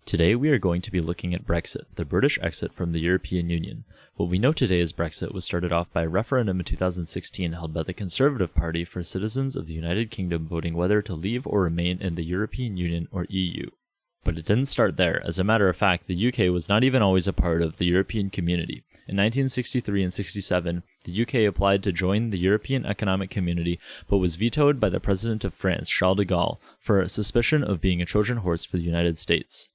Today we are going to be looking at Brexit, the British exit from the European Union. What we know today as Brexit was started off by a referendum in 2016 held by the Conservative Party for citizens of the United Kingdom voting whether to leave or remain in the European Union or EU. But it didn't start there. As a matter of fact, the UK was not even always a part of the European community. In 1963 and 67, the UK applied to join the European Economic Community, but was vetoed by the President of France, Charles de Gaulle, for suspicion of being a Trojan horse for the United States.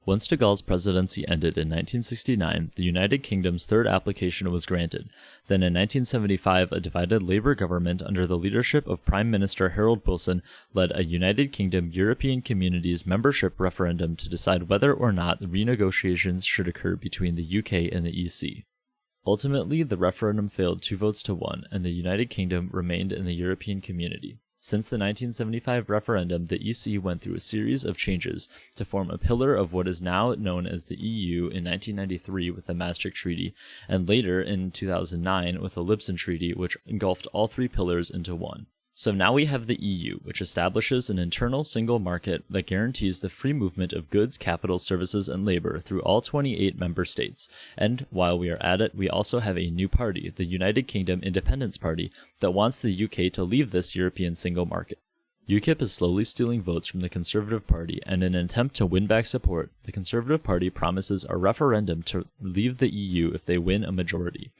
Once de Gaulle's presidency ended in 1969, the United Kingdom's third application was granted. Then in 1975, a divided Labour government under the leadership of Prime Minister Harold Wilson led a United Kingdom European Communities membership referendum to decide whether or not the renegotiations should occur between the UK and the EC. Ultimately, the referendum failed 2 votes to 1, and the United Kingdom remained in the European Community. Since the 1975 referendum, the EC went through a series of changes to form a pillar of what is now known as the EU in 1993 with the Maastricht Treaty, and later in 2009 with the Lisbon Treaty, which engulfed all 3 pillars into one. So now we have the EU, which establishes an internal single market that guarantees the free movement of goods, capital, services, and labor through all 28 member states. And while we are at it, we also have a new party, the United Kingdom Independence Party, that wants the UK to leave this European single market. UKIP is slowly stealing votes from the Conservative Party, and in an attempt to win back support, the Conservative Party promises a referendum to leave the EU if they win a majority.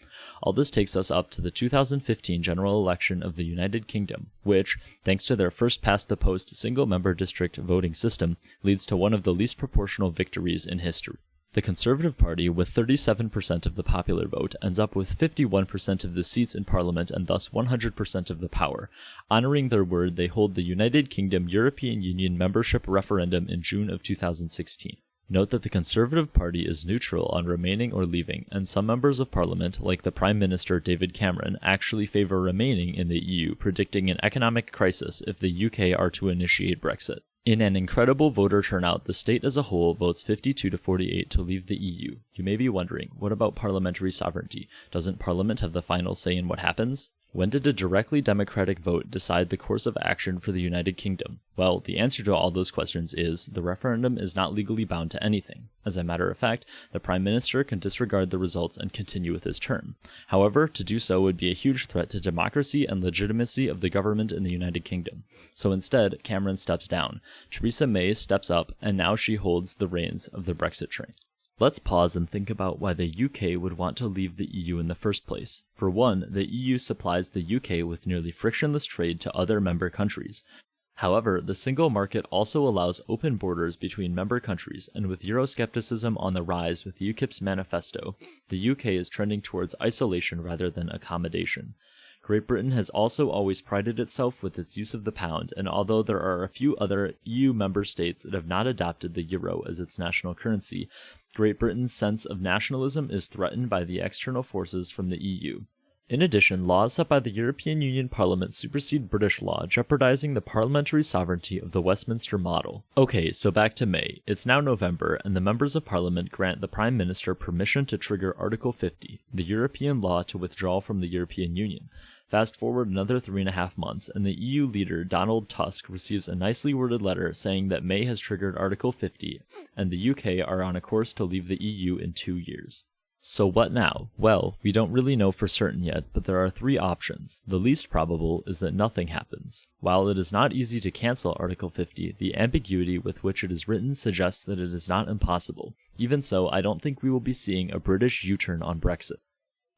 All this takes us up to the 2015 general election of the United Kingdom, which, thanks to their first-past-the-post single-member district voting system, leads to one of the least proportional victories in history. The Conservative Party, with 37% of the popular vote, ends up with 51% of the seats in Parliament and thus 100% of the power. Honoring their word, they hold the United Kingdom European Union membership referendum in June of 2016. Note that the Conservative Party is neutral on remaining or leaving, and some members of Parliament, like the Prime Minister David Cameron, actually favour remaining in the EU, predicting an economic crisis if the UK are to initiate Brexit. In an incredible voter turnout, the state as a whole votes 52 to 48 to leave the EU. You may be wondering, what about parliamentary sovereignty? Doesn't Parliament have the final say in what happens? When did a directly democratic vote decide the course of action for the United Kingdom? Well, the answer to all those questions is the referendum is not legally bound to anything. As a matter of fact, the Prime Minister can disregard the results and continue with his term. However, to do so would be a huge threat to democracy and legitimacy of the government in the United Kingdom. So instead, Cameron steps down. Theresa May steps up, and now she holds the reins of the Brexit train. Let's pause and think about why the UK would want to leave the EU in the first place. For one, the EU supplies the UK with nearly frictionless trade to other member countries. However, the single market also allows open borders between member countries, and with Euroscepticism on the rise with UKIP's manifesto, the UK is trending towards isolation rather than accommodation. Great Britain has also always prided itself with its use of the pound, and although there are a few other EU member states that have not adopted the euro as its national currency, Great Britain's sense of nationalism is threatened by the external forces from the EU. In addition, laws set by the European Union Parliament supersede British law, jeopardizing the parliamentary sovereignty of the Westminster model. Okay, so back to May. It's now November, and the members of Parliament grant the Prime Minister permission to trigger Article 50, the European law to withdraw from the European Union. Fast forward another 3.5 months, and the EU leader Donald Tusk receives a nicely worded letter saying that May has triggered Article 50, and the UK are on a course to leave the EU in 2 years. So what now? Well, we don't really know for certain yet, but there are 3 options. The least probable is that nothing happens. While it is not easy to cancel Article 50, the ambiguity with which it is written suggests that it is not impossible. Even so, I don't think we will be seeing a British U-turn on Brexit.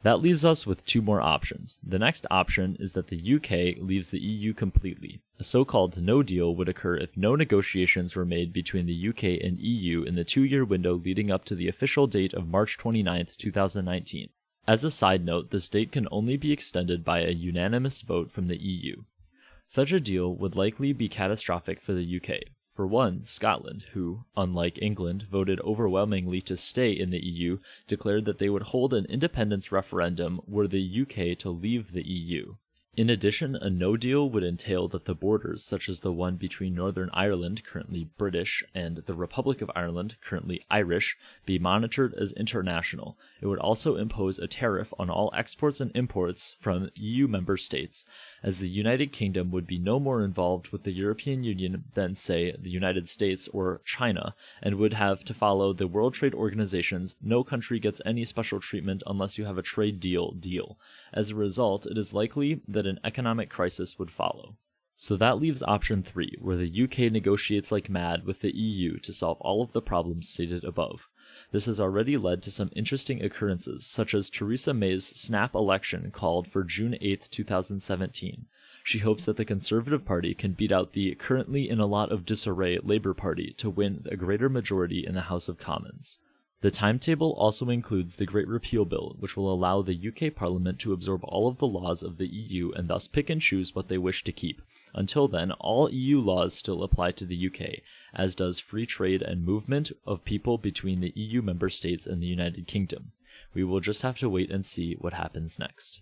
That leaves us with 2 more options. The next option is that the UK leaves the EU completely. A so-called no deal would occur if no negotiations were made between the UK and EU in the 2-year window leading up to the official date of March 29, 2019. As a side note, this date can only be extended by a unanimous vote from the EU. Such a deal would likely be catastrophic for the UK. For one, Scotland, who, unlike England, voted overwhelmingly to stay in the EU, declared that they would hold an independence referendum were the UK to leave the EU. In addition, a no deal would entail that the borders, such as the one between Northern Ireland, currently British, and the Republic of Ireland, currently Irish, be monitored as international. It would also impose a tariff on all exports and imports from EU member states, as the United Kingdom would be no more involved with the European Union than, say, the United States or China, and would have to follow the World Trade Organization's "no country gets any special treatment unless you have a trade deal." As a result, it is likely that an economic crisis would follow. So that leaves option 3, where the UK negotiates like mad with the EU to solve all of the problems stated above. This has already led to some interesting occurrences, such as Theresa May's snap election called for June 8, 2017. She hopes that the Conservative Party can beat out the currently in a lot of disarray Labour Party to win a greater majority in the House of Commons. The timetable also includes the Great Repeal Bill, which will allow the UK Parliament to absorb all of the laws of the EU and thus pick and choose what they wish to keep. Until then, all EU laws still apply to the UK, as does free trade and movement of people between the EU member states and the United Kingdom. We will just have to wait and see what happens next.